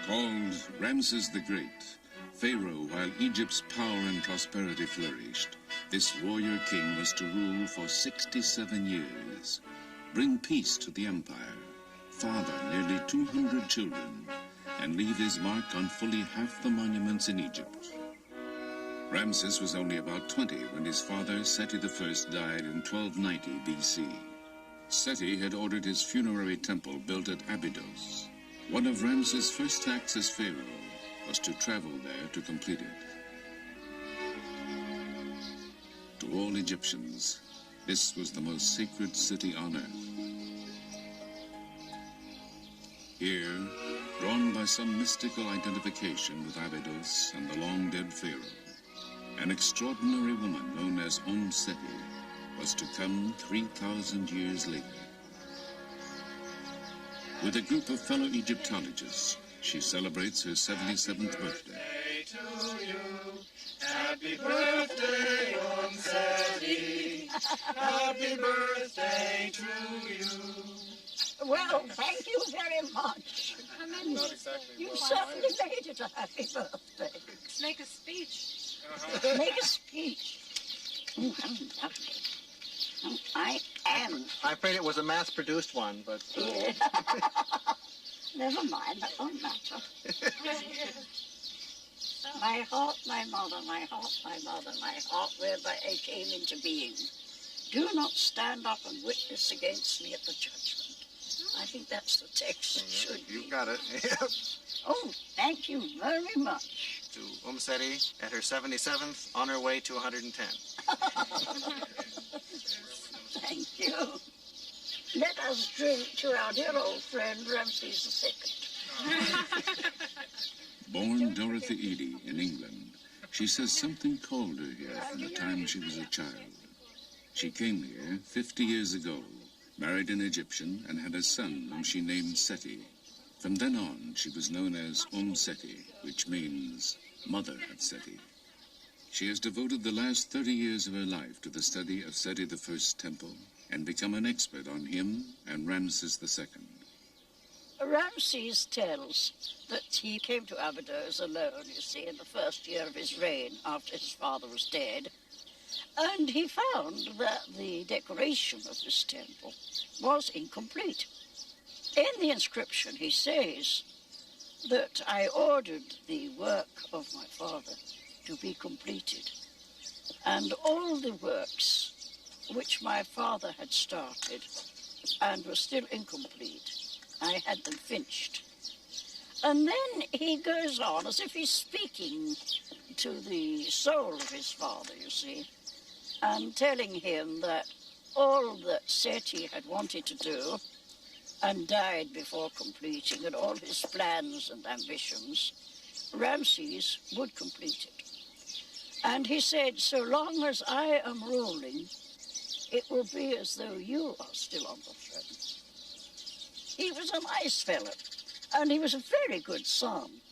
Called Ramses the Great, Pharaoh while Egypt's power and prosperity flourished, this warrior king was to rule for 67 years, bring peace to the empire, father nearly 200 children, and leave his mark on fully half the monuments in Egypt. Ramses was only about 20 when his father, Seti I, died in 1290 BC. Seti had ordered his funerary temple built at Abydos. One of Ramses' first acts as pharaoh was to travel there to complete it. To all Egyptians, this was the most sacred city on earth. Here, drawn by some mystical identification with Abydos and the long-dead pharaoh, an extraordinary woman known as Seti was to come 3,000 years later. With a group of fellow Egyptologists, she celebrates her 77th birthday. To you. Happy birthday, Seti. Happy birthday to you. Well, thank you very much. Not exactly. You certainly made it a happy birthday. Make a speech. Make a speech. How lovely. I am. I'm afraid it was a mass-produced one, but... Yeah. Never mind, that won't matter. My heart, my mother, my heart, my mother, my heart, whereby I came into being. Do not stand up and witness against me at the judgment. I think that's the text it should be. You got it. Oh, thank you very much. To Seti at her 77th, on her way to 110. Thank you. Let us drink to our dear old friend Ramses II. Born Dorothy Eady in England, she says something called her here from the time she was a child. She came here 50 years ago, married an Egyptian, and had a son whom she named Seti. From then on, she was known as Seti, which means Mother of Seti. She has devoted the last 30 years of her life to the study of Seti I's temple and become an expert on him and Ramses II. Ramses tells that he came to Abydos alone, you see, in the first year of his reign after his father was dead. And he found that the decoration of this temple was incomplete. In the inscription, he says that I ordered the work of my father to be completed, and all the works which my father had started and were still incomplete, I had them finished. And then he goes on as if he's speaking to the soul of his father, you see, and telling him that all that Seti had wanted to do and died before completing, and all his plans and ambitions, Ramses would complete it. And he said, so long as I am ruling, it will be as though you are still on the throne. He was a nice fellow, and he was a very good son.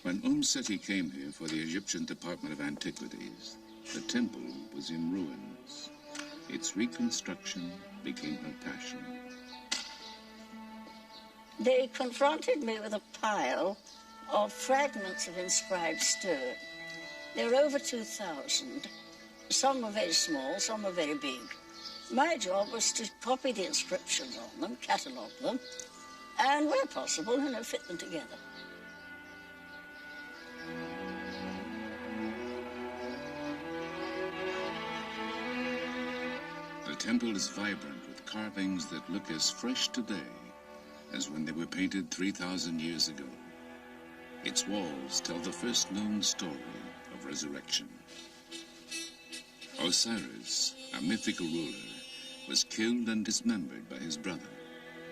When Seti came here for the Egyptian Department of Antiquities, the temple was in ruins. Its reconstruction became her passion. They confronted me with a pile of fragments of inscribed stone. There are over 2,000. Some are very small, some are very big. My job was to copy the inscriptions on them, catalogue them, and where possible, fit them together. The temple is vibrant with carvings that look as fresh today as when they were painted 3,000 years ago. Its walls tell the first known story of resurrection. Osiris, a mythical ruler, was killed and dismembered by his brother.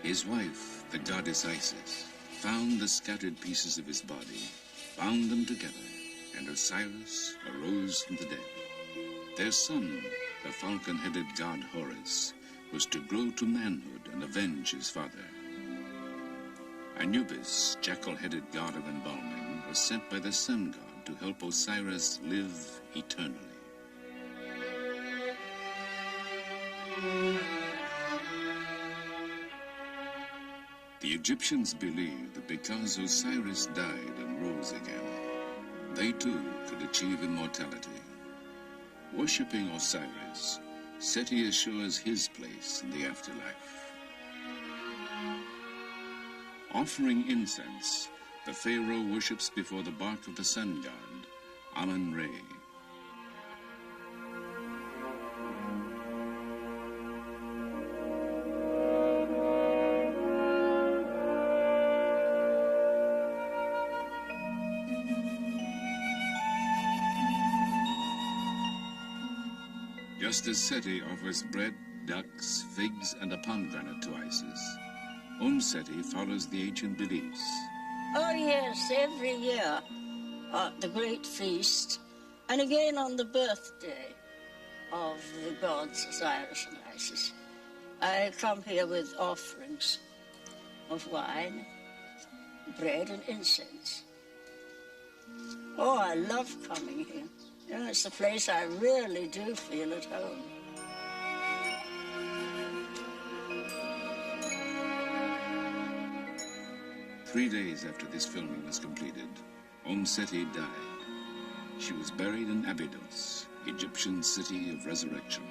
His wife, the goddess Isis, found the scattered pieces of his body, bound them together, and Osiris arose from the dead. Their son, the falcon-headed god Horus, was to grow to manhood and avenge his father. Anubis, jackal-headed god of embalming, was sent by the sun god to help Osiris live eternally. The Egyptians believed that because Osiris died and rose again, they too could achieve immortality. Worshipping Osiris, Seti assures his place in the afterlife. Offering incense, the pharaoh worships before the bark of the sun god, Amun-Re. Just as Seti offers bread, ducks, figs, and a pomegranate to Isis, Seti follows the ancient beliefs. Oh, yes, every year at the great feast, and again on the birthday of the gods Osiris and Isis, I come here with offerings of wine, bread, and incense. Oh, I love coming here. You know, it's a place I really do feel at home. Three days after this filming was completed, Seti died. She was buried in Abydos, Egyptian city of resurrection.